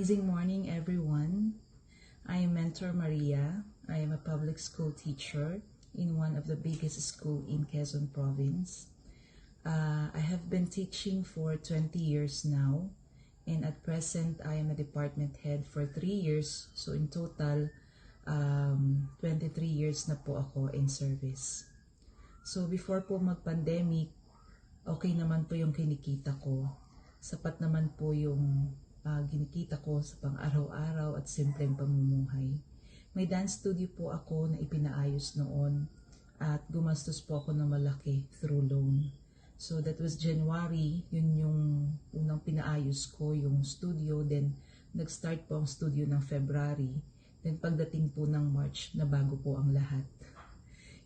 Amazing morning, everyone. I am Mentor Maria. I am a public school teacher in one of the biggest schools in Quezon Province. I have been teaching for 20 years now, and at present, I am a department head for 3 years. So in total, 23 years na po ako in service. So before po mag-pandemic, okay naman po yung kinikita ko. Sapat naman po yung ginikita ko sa pang-araw-araw at simpleng pamumuhay. May dance studio po ako na ipinaayos noon at gumastos po ako ng malaki through loan. So that was January, yun yung unang pinaayos ko, yung studio. Then nag-start po ang studio ng February. Then pagdating po ng March, nabago po ang lahat.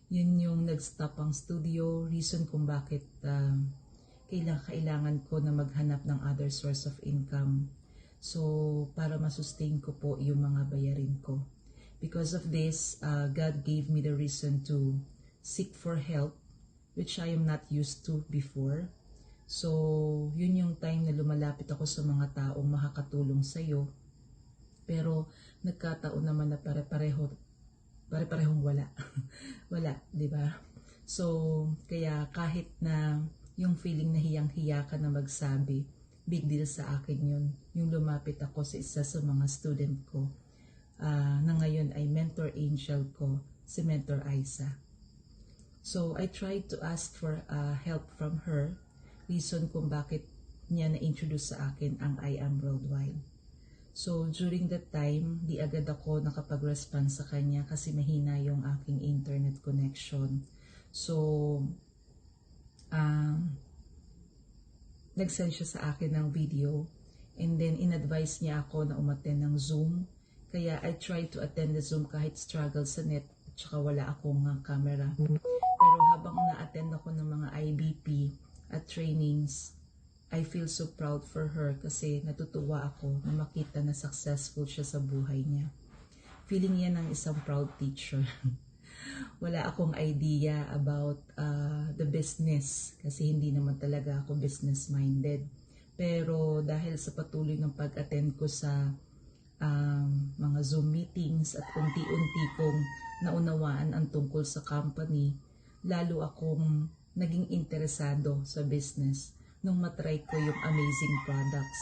Yun yung nag-stop ang studio, reason kung bakit kailangan ko na maghanap ng other source of income. So, para masustain ko po yung mga bayarin ko. Because of this, God gave me the reason to seek for help, which I am not used to before. So, yun yung time na lumalapit ako sa mga taong makakatulong sa'yo. Pero, nagkataon naman na pare-parehong wala. Wala, di ba? So, kaya kahit na yung feeling na hiyang-hiya ka na magsabi, big deal sa akin yun. Yung lumapit ako sa isa sa mga student ko na ngayon ay mentor angel ko, si Mentor Aiza. So, I tried to ask for help from her. Reason kung bakit niya na-introduce sa akin ang I Am Worldwide. So, during that time, di agad ako nakapag-respond sa kanya kasi mahina yung aking internet connection. So, nag-send siya sa akin ng video and then in-advise niya ako na umattend ng Zoom. Kaya I tried to attend the Zoom kahit struggle sa net at saka wala akong camera. Pero habang na-attend ako ng mga IBP at trainings, I feel so proud for her kasi natutuwa ako na makita na successful siya sa buhay niya. Feeling yan ng isang proud teacher. Wala akong idea about the business kasi hindi naman talaga ako business-minded. Pero dahil sa patuloy ng pag-attend ko sa mga Zoom meetings at unti-unti kong naunawaan ang tungkol sa company, lalo akong naging interesado sa business nung matry ko yung amazing products.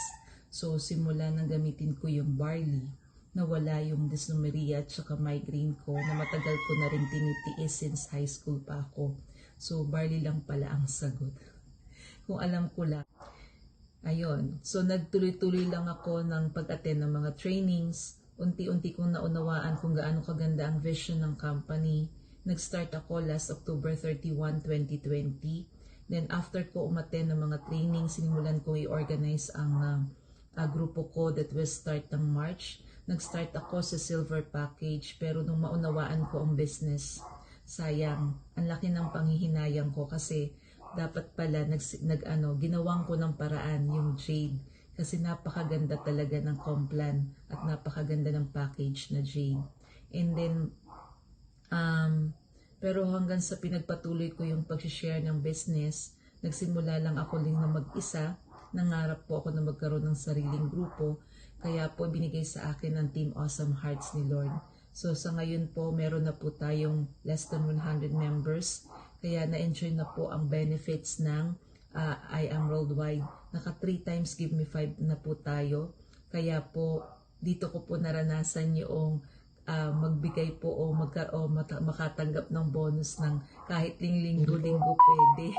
So simula nang gamitin ko yung barley, nawala yung dysmenorrhea at saka migraine ko na matagal ko na rin tinitiis since high school pa ako. So, barley lang pala ang sagot. Kung alam ko lang. Ayun. So, nagtuloy-tuloy lang ako ng pag-attend ng mga trainings. Unti-unti kong naunawaan kung gaano kaganda ang vision ng company. Nag-start ako last October 31, 2020. Then, after ko umattend ng mga trainings, sinimulan ko i-organize ang grupo ko that will start ng March. Nag-start ako sa silver package pero nung maunawaan ko ang business, sayang, ang laki ng panghihinayang ko kasi dapat pala ginawang ko ng paraan yung Jade kasi napakaganda talaga ng Complan at napakaganda ng package na Jade. And then, pero hanggang sa pinagpatuloy ko yung pag-share ng business, nagsimula lang ako na mag-isa. Nangarap po ako na magkaroon ng sariling grupo. Kaya po binigay sa akin ng Team Awesome Hearts ni Lord. So sa ngayon po meron na po tayong less than 100 members. Kaya na-enjoy na po ang benefits ng I Am Worldwide. Naka 3 times give me 5 na po tayo. Kaya po dito ko po naranasan yung magbigay po o makatanggap ng bonus ng kahit linggo-linggo pwede.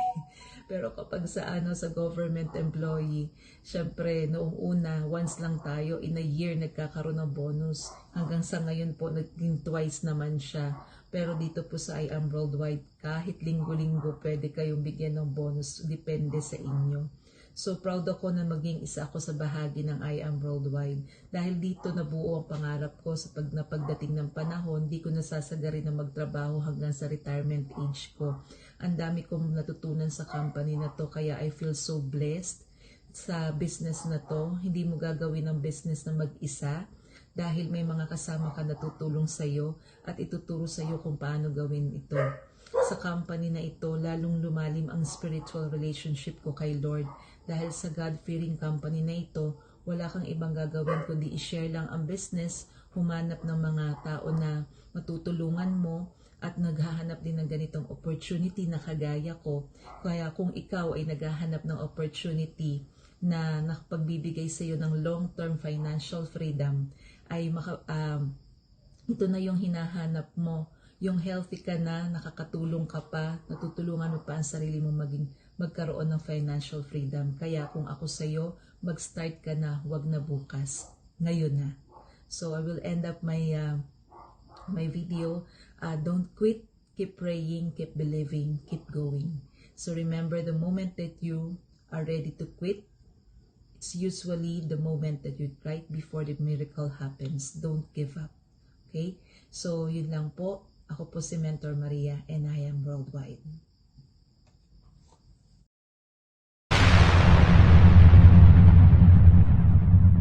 Pero kapag sa government employee, syempre noong una, once lang tayo, in a year nagkakaroon ng bonus. Hanggang sa ngayon po, naging twice naman siya. Pero dito po sa I Am Worldwide, kahit linggo-linggo pwede kayong bigyan ng bonus, depende sa inyo. So proud ako na maging isa ako sa bahagi ng I Am Worldwide. Dahil dito nabuo ang pangarap ko sa pagdating ng panahon, di ko nasasagari na magtrabaho hanggang sa retirement age ko. Ang dami kong natutunan sa company na to, kaya I feel so blessed sa business na to. Hindi mo gagawin ang business na mag-isa dahil may mga kasama ka na tutulong sa'yo at ituturo sa'yo kung paano gawin ito. Sa company na ito, lalong lumalim ang spiritual relationship ko kay Lord dahil sa God-fearing company na ito, wala kang ibang gagawin kundi i-share lang ang business, humanap ng mga tao na matutulungan mo at naghahanap din ng ganitong opportunity na kagaya ko. Kaya kung ikaw ay naghahanap ng opportunity na nakapagbibigay sa iyo ng long-term financial freedom, ay ito na yung hinahanap mo. Yung healthy ka na, nakakatulong ka pa, natutulungan mo pa ang sarili mo magkaroon ng financial freedom. Kaya kung ako sa iyo, mag-start ka na, wag na bukas. Ngayon na. So I will end up my video. Don't quit, keep praying, keep believing, keep going. So remember, the moment that you are ready to quit, it's usually the moment that you right before the miracle happens. Don't give up. Okay? So yun lang po. Ako po si Mentor Maria and I am worldwide.